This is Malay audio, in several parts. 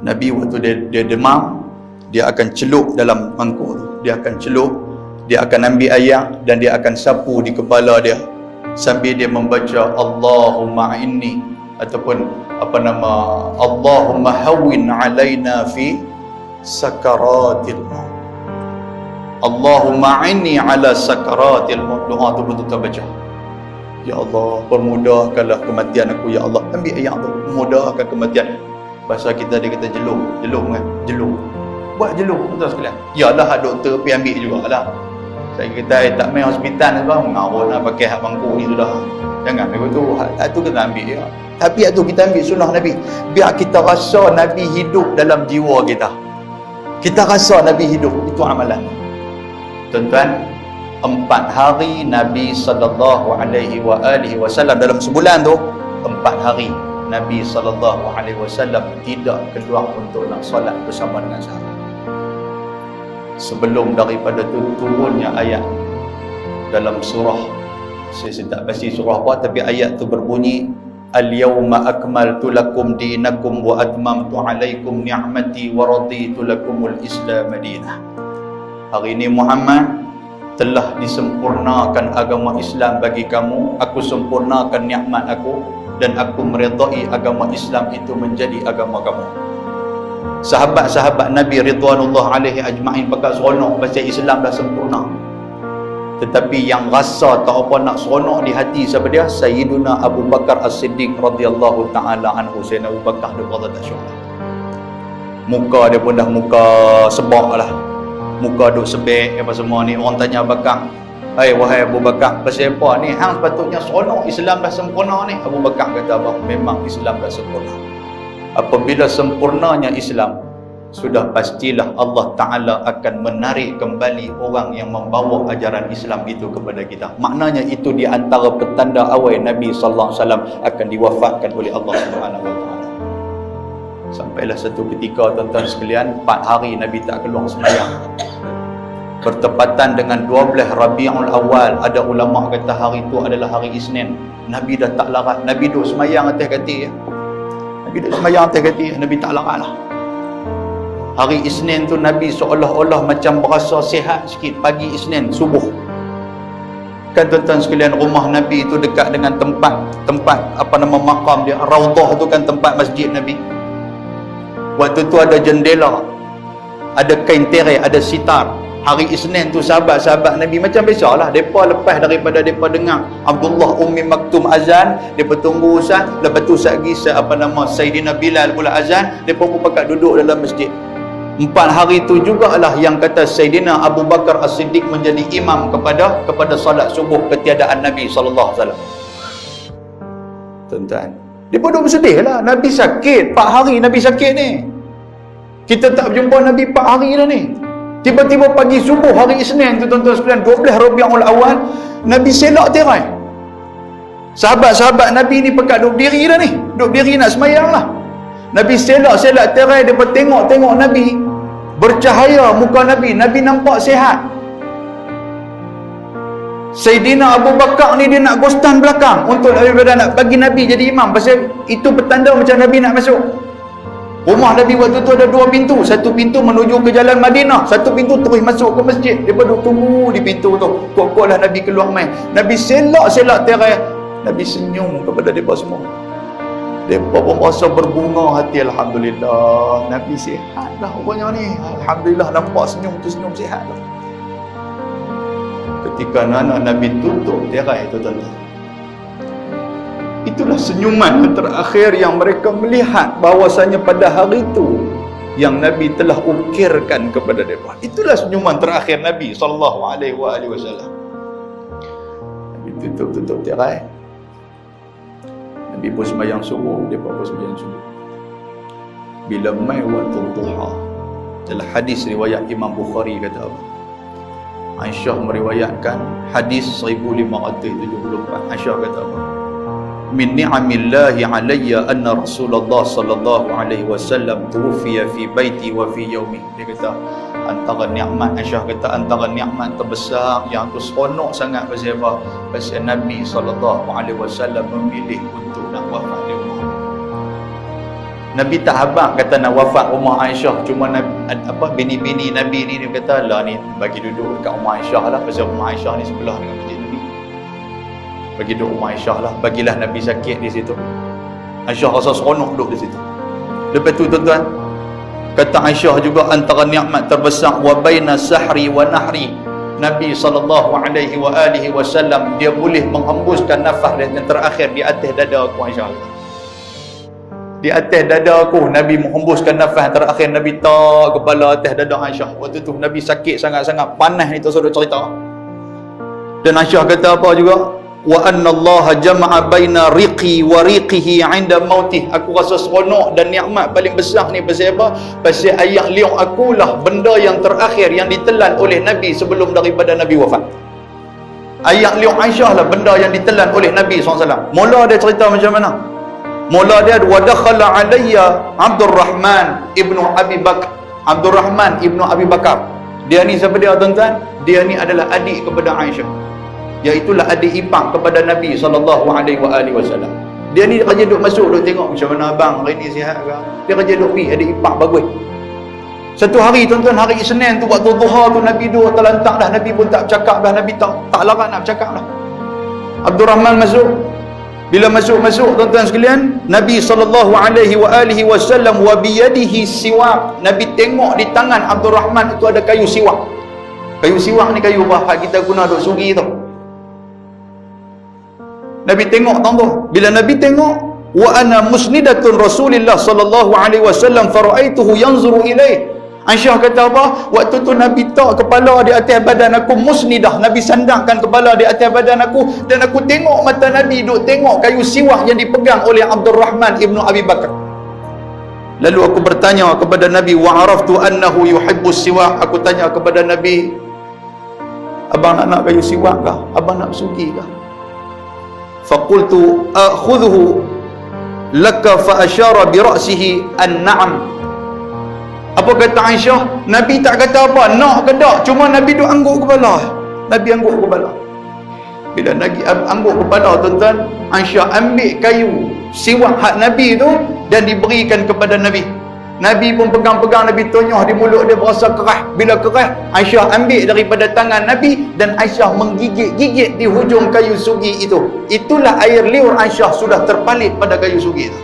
Nabi waktu dia demam, dia akan celup dalam mangkuk tu. Dia akan celup, dia akan ambil ayak dan dia akan sapu di kepala dia sambil dia membaca Allahumma inni, ataupun Allahumma hawwin alaina fi sakaratil maut. Allahumma inni ala sakaratil maut. Doa tu betul-betul baca. Ya Allah, permudahkanlah kematian aku, ya Allah. Ambil ayat tu, mudahkan kematian. Bahasa kita dia kata jeluk kan, jeluk. Buat jeluk, betul sekalian. Yalah hak doktor pergi ambil jugalah. Saya kata tak main hospital ni bang, ngawal lah pakai hak bangku ni sudah. Jangan begitu. Hak tu kita ambil ya. Tapi hak tu kita ambil sunnah Nabi. Biar kita rasa Nabi hidup dalam jiwa kita. Kita rasa Nabi hidup, itu amalan. Tuan-tuan, 4 hari Nabi SAW dalam sebulan tu, 4 hari Nabi SAW tidak keluar untuk nak solat bersama dengan sahabat. Sebelum daripada tu turunnya ayat dalam surah, saya tak pasti surah apa, tapi ayat tu berbunyi al-yawma akmaltu lakum dinakum wa atmamtu alaikum ni'mati wa raditu lakumul islam madinah. Hari ini Muhammad telah disempurnakan agama Islam bagi kamu, aku sempurnakan nikmat aku dan aku meridai agama Islam itu menjadi agama kamu. Sahabat-sahabat Nabi ridwanullah alaihi ajma'in pakat seronok pasal Islam dah sempurna. Tetapi yang rasa tak apa nak seronok di hati siapa dia? Sayyiduna Abu Bakar As-Siddiq radhiyallahu taala anhu. Sayyidina Abu Bakar dia berada tak syurga. Muka dia pun dah muka sebab lah. Muka duk sebek apa semua ni. Orang tanya Abu Bakar, "Hai wahai Abu Bakar, pasal apa ni? Hang sepatutnya seronok, Islam dah sempurna ni." Abu Bakar kata, "Abang, memang Islam dah sempurna. Apabila sempurnanya Islam, sudah pastilah Allah Ta'ala akan menarik kembali orang yang membawa ajaran Islam itu kepada kita." Maknanya itu di antara petanda awal Nabi sallallahu alaihi wasallam akan diwafatkan oleh Allah Subhanahu wa taala. Sampailah satu ketika tuan-tuan sekalian, 4 hari Nabi tak keluar sembahyang. Bertepatan dengan 12 Rabiul Awal, ada ulama kata hari itu adalah hari Isnin. Nabi dah tak larat, Nabi duduk sembahyang atas katil. Nabi duduk sembahyang atas katil, Nabi tak larat lah. Hari Isnin tu Nabi seolah-olah macam berasa sihat sikit. Pagi Isnin, subuh. Kan tuan-tuan sekalian, rumah Nabi itu dekat dengan tempat makam dia. Raudhah tu kan tempat masjid Nabi. Waktu tu ada jendela, ada kain tirai, ada sitar. Hari Isnin tu sahabat-sahabat Nabi macam biasalah, depa lepas daripada depa dengar Abdullah Ummi Maktum azan, depa tunggu Ustaz, lepas tu Sayyidina Bilal pula azan, depa pun pakat duduk dalam masjid. 4 hari tu jugalah yang kata Sayyidina Abu Bakar As-Siddiq menjadi imam kepada salat subuh ketiadaan Nabi sallallahu alaihi wasallam. Tuan-tuan, dia pun bersedih lah. Nabi sakit 4 hari, Nabi sakit ni. Kita tak berjumpa Nabi 4 hari dah ni. Tiba-tiba pagi subuh hari Isnin tu tuan-tuan sekalian, 12 Rabiul Awal, Nabi selak tirai. Sahabat-sahabat Nabi ni pekat duduk diri dah ni. Duduk diri nak semayang lah. Nabi selak tirai, dia tengok Nabi. Bercahaya muka Nabi. Nabi nampak sihat. Sayyidina Abu Bakar ni dia nak gostan belakang untuk daripada nak bagi Nabi jadi imam. Pasal itu petanda macam Nabi nak masuk. Rumah Nabi waktu tu ada 2 pintu. Satu pintu menuju ke jalan Madinah, satu pintu terus masuk ke masjid. Dia duduk tunggu di pintu tu. Kok-kok lah Nabi keluar main. Nabi selak tirai. Nabi senyum kepada mereka semua. Mereka pun rasa berbunga hati. Alhamdulillah, Nabi sihat lah rupanya ni. Alhamdulillah, nampak senyum tu, senyum sihat lah. Ketika anak Nabi tutup tirai itu tuan-tuan, itulah senyuman terakhir yang mereka melihat bahawasanya pada hari itu yang Nabi telah ukirkan kepada mereka. Itulah senyuman terakhir Nabi sallallahu alaihi wasallam. Nabi tutup tirai. Nabi pun sembahyang subuh, dia pun sembahyang subuh. Bila mai waktu duha, dalam hadis riwayat Imam Bukhari kata apa? Aisyah meriwayatkan hadis 1574. Aisyah kata apa? Min ni'amillahi alayya anna Rasulullah sallallahu alaihi wasallam tuwfiya fi baiti wa fi yaumi. Dia kata antara nikmat, Aisyah kata antara nikmat terbesar yang aku seronok sangat pasal apa? Pasal Nabi sallallahu alaihi wasallam memilih untuk nak wafat di rumah. Nabi tak habaq kata nak wafat rumah Aisyah, cuma bini-bini Nabi ni dia kata lah ni bagi duduk dekat rumah Aisyah lah, pasal rumah Aisyah ni sebelah dengan masjid Nabi. Bagi duduk rumah Aisyah lah, bagilah Nabi sakit di situ. Aisyah rasa seronok duduk di situ. Lepas tu tuan-tuan, kata Aisyah juga antara nikmat terbesar wa baina sahri wa nahri, Nabi SAW dia boleh menghembuskan nafas yang terakhir di atas dada aku. Aisyah di atas dada aku Nabi menghembuskan nafas terakhir. Nabi tak kepala atas dada Aisyah. Waktu tu Nabi sakit sangat-sangat, panas ni tu saudara cerita. Dan Aisyah kata apa juga, wa anna Allah jama'a baina riqi wa riqihi 'inda mautih. Aku rasa seronok dan nikmat paling besar ni pasal apa? Pasal ayak liung akulah benda yang terakhir yang ditelan oleh Nabi sebelum daripada Nabi wafat. Ayak liung Aisyah lah benda yang ditelan oleh Nabi SAW. Mula dia cerita macam mana? Mula dia wa dakhala alayya Abdurrahman ibnu Abi Bakar. Abdurrahman ibnu Abi Bakar. Dia ni siapa dia tuan-tuan? Dia ni adalah adik kepada Aisyah, iaitulah adik ipar kepada Nabi SAW. Dia ni kerja duduk masuk, duduk tengok macam mana abang hari ni sihat ke. Dia kerja duduk pergi, adik ipar bagus. Satu hari tuan-tuan, hari Isnin tu waktu duha tu Nabi duduk terlantak dah. Nabi pun tak bercakap dah. Nabi tak larang nak bercakap dah. Abdurrahman masuk. Bila masuk tuan-tuan sekalian, Nabi SAW wa biyadihi siwak. Nabi tengok di tangan Abdurrahman itu ada kayu siwak. Kayu siwak ni kayu apa? Hak kita guna duk suri tu. Nabi tengok tuan-tuan. Bila Nabi tengok, wa ana musnidatun Rasulillah sallallahu alaihi wasallam faraaituhu yanzuru ilaih. Aisyah kata apa? Waktu tu Nabi tak kepala di atas badan aku, musnidah. Nabi sandangkan kepala di atas badan aku dan aku tengok mata Nabi duk tengok kayu siwak yang dipegang oleh Abdurrahman ibnu Abi Bakar. Lalu aku bertanya kepada Nabi, wa araftu annahu yuhibbus siwak. Aku tanya kepada Nabi, abang nak kayu siwak kah? Abang nak sugi kah? Faqultu akhudhu laka fa asyara bi ra'sihi an-na'am. Apa kata Aisyah? Nabi tak kata apa, nak ke tak, cuma Nabi duk angguk kepala. Nabi angguk kepala. Bila Nabi angguk kepala tuan-tuan, Aisyah ambil kayu siwak hak Nabi tu dan diberikan kepada Nabi. Nabi pun pegang-pegang, Nabi tonyoh di mulut dia berasa keras. Bila keras, Aisyah ambil daripada tangan Nabi dan Aisyah menggigit-gigit di hujung kayu sugi itu. Itulah air liur Aisyah sudah terpalit pada kayu sugi itu.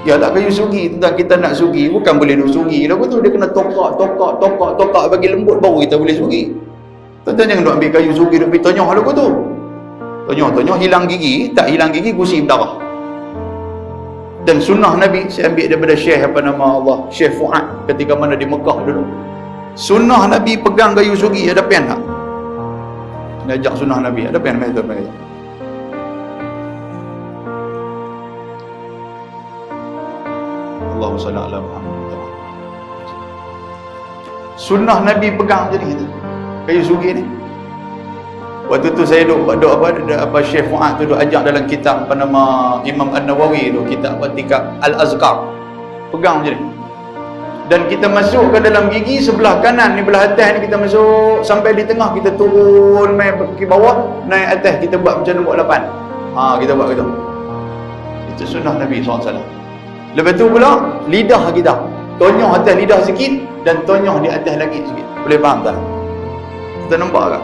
Yalah kayu sugi, tentang kita nak sugi bukan boleh duk sugi. Lalu tu dia kena tokak bagi lembut baru kita boleh sugi. Tuan-tuan jangan duk ambil kayu sugi duk pergi tonyoh lagu tu. Tonyoh hilang gigi, tak hilang gigi gusi berdarah. Dan sunnah Nabi, saya ambil daripada Syekh apa nama Allah, Syekh Fuad ketika mana di Mekah dulu. Sunnah Nabi pegang kayu sugi, ada pen tak? Dia ajak sunnah Nabi, ada pen mai tu mai. Allahumma salli ala Muhammad. Sunnah Nabi pegang jadi gitu. Kayu sugi ni. Waktu tu saya duk apa Syekh Fuad tu duk ajak dalam kitab apa nama Imam An-Nawawi tu, kitab Tikab Al-Azkar. Pegang je ni. Dan kita masuk ke dalam gigi sebelah kanan ni, belah atas ni kita masuk sampai di tengah, kita turun mai ke bawah, naik atas, kita buat macam nombor 8. Kita buat gitu. Itu sunnah Nabi SAW. Lepas tu pula lidah kita tonyoh atas lidah sikit dan tonyoh di atas lagi sikit. Boleh faham tak? Kita nampak tak?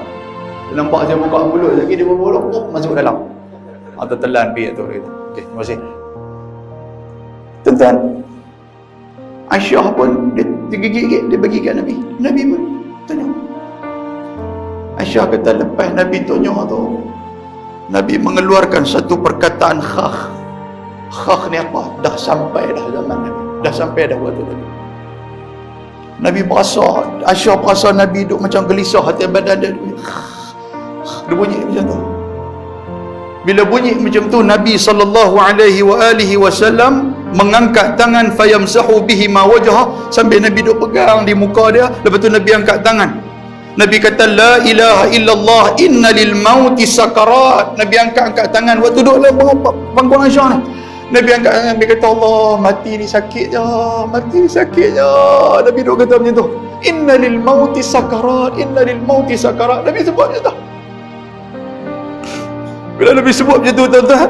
Nampak saya buka mulut lagi, dia berbolok masuk dalam atau telan biar tu gitu. Okey, terima kasih. Tuan-tuan, Aisyah pun dia gigit-gigit, dia bagi kat Nabi. Nabi pun tanya. Aisyah kata lepas Nabi tonyoh tu, Nabi mengeluarkan satu perkataan khakh. Khakh ni apa? Dah sampai dah zaman Nabi. Dah sampai dah waktu Nabi. Nabi berasa, Aisyah berasa Nabi duk macam gelisah hati badan dia. Dia bunyi macam tu. Bila bunyi macam tu, Nabi SAW mengangkat tangan fayamsahu bihi ma wajha, sambil Nabi duk pegang di muka dia. Lepas tu Nabi angkat tangan. Nabi kata la ilaha illallah inna lil mauti sakarat. Nabi angkat tangan waktu duduk dalam pangkuan Aisyah ni. Nabi angkat tangan, Nabi kata Allah, mati ni sakit je, mati ni sakit je. Nabi duk kata macam tu. Inna lil mauti sakarat, inna lil mauti sakarat. Nabi sebut macam tu. Bila Nabi sebut macam tu tuan-tuan,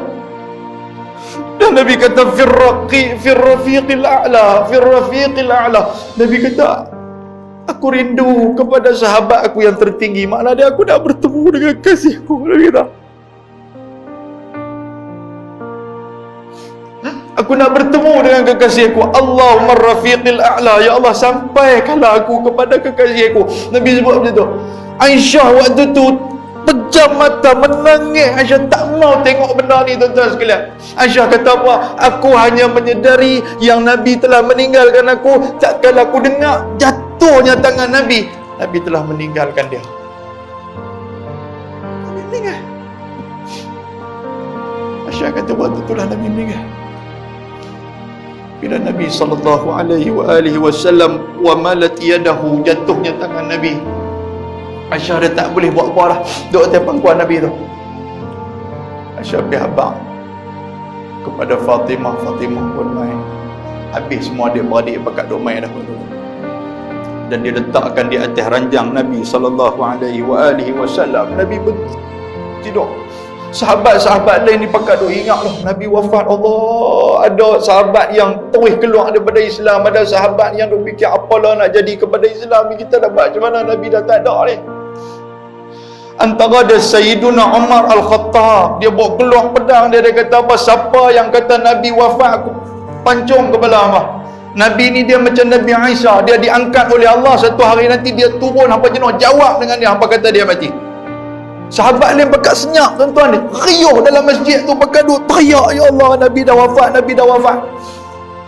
Dan Nabi kata fir rafiqil a'la. Nabi kata, aku rindu kepada sahabat aku yang tertinggi. Makna dia, aku nak bertemu dengan kasihku. Nabi kata, aku nak bertemu dengan kekasihku. Allahumma rafiqil a'la. Ya Allah, sampaikanlah aku kepada kekasihku. Nabi sebut macam tu. Aisyah waktu tu pejam mata, menangis. Aisyah tak mau tengok benda ni, tuan-tuan sekalian. Aisyah kata apa? Aku hanya menyedari yang Nabi telah meninggalkan aku. Tak kala aku dengar jatuhnya tangan Nabi, Nabi telah meninggalkan dia. Nabi meninggal. Aisyah kata waktu itulah Nabi meninggal. Bila Nabi SAW wa malat yadahu, jatuhnya tangan Nabi, Aisyah dah tak boleh buat apa lah, duduk atas pangkuan Nabi tu. Aisyah pergi habaq kepada Fatimah pun main. Habis semua adik-beradik pakat duk main dah pun. Dan dia letakkan di atas ranjang Nabi SAW. Nabi tidur. Sahabat-sahabat lain ni pakat duk ingat lah Nabi wafat. Allah, ada sahabat yang terus keluar daripada Islam, ada sahabat yang duk fikir apalah nak jadi kepada Islam ni, kita dah buat macam mana, Nabi dah tak ada ni. Antara ada Sayyiduna Umar Al-Khattab, dia bawa keluar pedang dia kata apa, siapa yang kata Nabi wafat, aku pancung kepala hangpa. Nabi ni dia macam Nabi Isa, dia diangkat oleh Allah, satu hari nanti dia turun hangpa jenuh jawab dengan dia, hangpa kata dia mati. Sahabat lain pakat senyap, tuan-tuan, dia riuh dalam masjid tu, pakat duk teriak, ya Allah, Nabi dah wafat, Nabi dah wafat.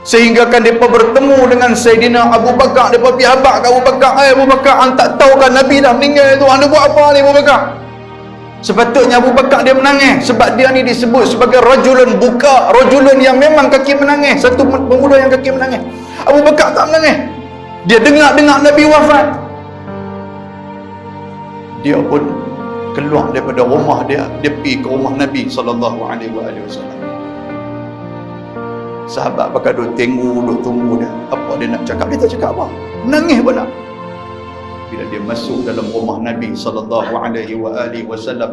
Sehingga kan mereka bertemu dengan Sayyidina Abu Bakar. Mereka pergi habaq ke Abu Bakar, Abu Bakar, hang tak tahu kan Nabi dah meninggal tu, hang buat apa ni Abu Bakar? Sepatutnya Abu Bakar dia menangis, sebab dia ni disebut sebagai rajulun buka, rajulun yang memang kaki menangis, satu pemuda yang kaki menangis. Abu Bakar tak menangis. Dia dengar Nabi wafat, dia pun keluar daripada rumah dia pergi ke rumah Nabi SAW. Sahabat pakai duk tunggu dia, apa dia nak cakap, dia tak cakap apa, menangis pula. Bila dia masuk dalam rumah Nabi SAW,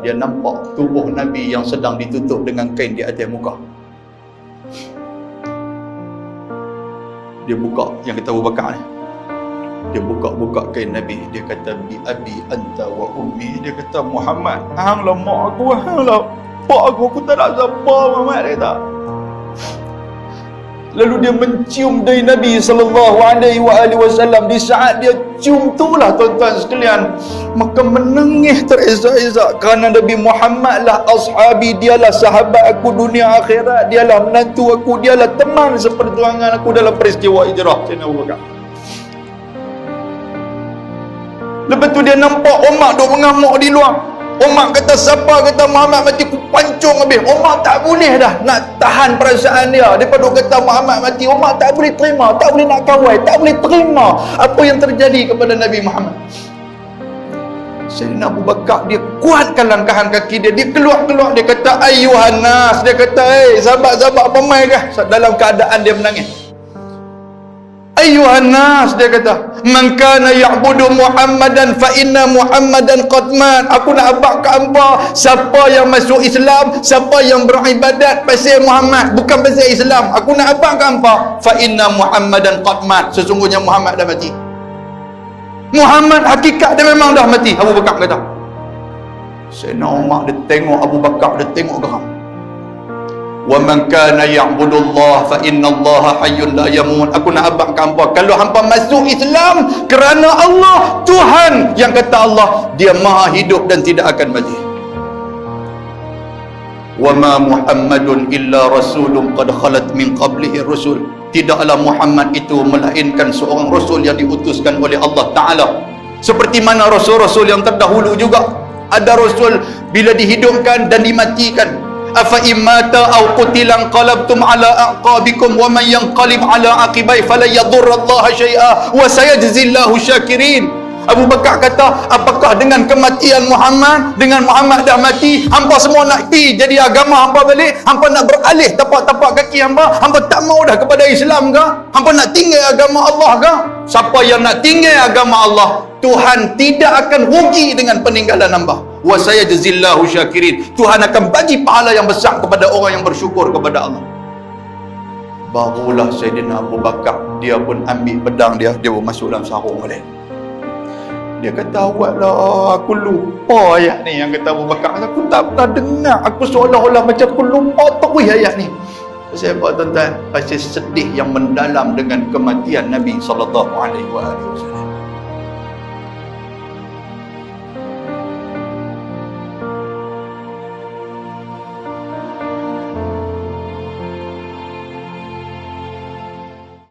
dia nampak tubuh Nabi yang sedang ditutup dengan kain di atas muka. Dia buka, yang kata Abu Bakar ni, dia buka kain Nabi, dia kata bi abi anta wa ummi, dia kata Muhammad, hanglah mak aku, hanglah pak aku tak nak siapa Muhammad, dia kata. Lalu dia mencium dahi Nabi SAW. Di saat dia cium itulah, tuan-tuan sekalian, maka menangis teresak-esak, kerana Nabi Muhammad lah ashabi, dialah sahabat aku dunia akhirat, dialah menantu aku, dialah teman seperjuangan aku dalam peristiwa hijrah. Sayyidina Abu Bakar. Lepas tu dia nampak Umar duk mengamuk di luar. Umar kata, siapa kata Muhammad mati, aku pancung habis. Umar tak boleh dah nak tahan perasaan dia. Daripada kata Muhammad mati, Umar tak boleh terima, tak boleh nak kawal, tak boleh terima apa yang terjadi kepada Nabi Muhammad. Sayyidina Abu Bakar, dia kuatkan langkahan kaki dia, dia keluar, dia kata ayuhan nas, dia kata sahabat-sahabat pemain kah, dalam keadaan dia menangis. Ayuhan nas, dia kata, man kana ya'budu Muhammadan fa inna Muhammadan qad mat. Aku nak abak ke hangpa, siapa yang masuk Islam, siapa yang beribadat pasal Muhammad, bukan pasal Islam, aku nak abak ke hangpa, fa inna Muhammadan qad mat, sesungguhnya Muhammad dah mati. Muhammad hakikat dia memang dah mati. Abu Bakar kata. Sayyidina Umar dia tengok Abu Bakar, dia tengok geram. Wa man kana ya'budullah fa innallaha hayyun la yamut. Aku nak abang hangpa, kalau hangpa masuk Islam kerana Allah, Tuhan yang kata Allah, dia maha hidup dan tidak akan mati. Wa ma Muhammadun illa rasulun qad khalat min qablihi rusul. Tidaklah Muhammad itu melainkan seorang rasul yang diutuskan oleh Allah Ta'ala. Seperti mana rasul-rasul yang terdahulu juga, ada rasul bila dihidupkan dan dimatikan. Afa immata aw qutilan qalabtum ala aqabikum wa man yanqalib ala aqibai fala yadurrallaha syai'a wa sayajzillahu syakirin. Abu Bakar kata, apakah dengan kematian Muhammad, dengan Muhammad dah mati, hampa semua nak pergi jadi agama hampa balik, hampa nak beralih tapak-tapak kaki hampa tak mau dah kepada Islam ke? Hampa nak tinggal agama Allah ke? Siapa yang nak tinggal agama Allah, Tuhan tidak akan rugi dengan peninggalan hamba. Wa sayajzillahu syakirin. Tuhan akan bagi pahala yang besar kepada orang yang bersyukur kepada Allah. Barulah Sayyidina Abu Bakar, dia pun ambil pedang dia pun masuk dalam sarung balik. Dia kata, awaklah, aku lupa ayat ni. Yang kata Abu Bakar, aku tak pernah dengar. Aku seolah-olah macam aku lupa terus ayat ni. Saya buat tuan-tuan, pasal sedih yang mendalam dengan kematian Nabi SAW.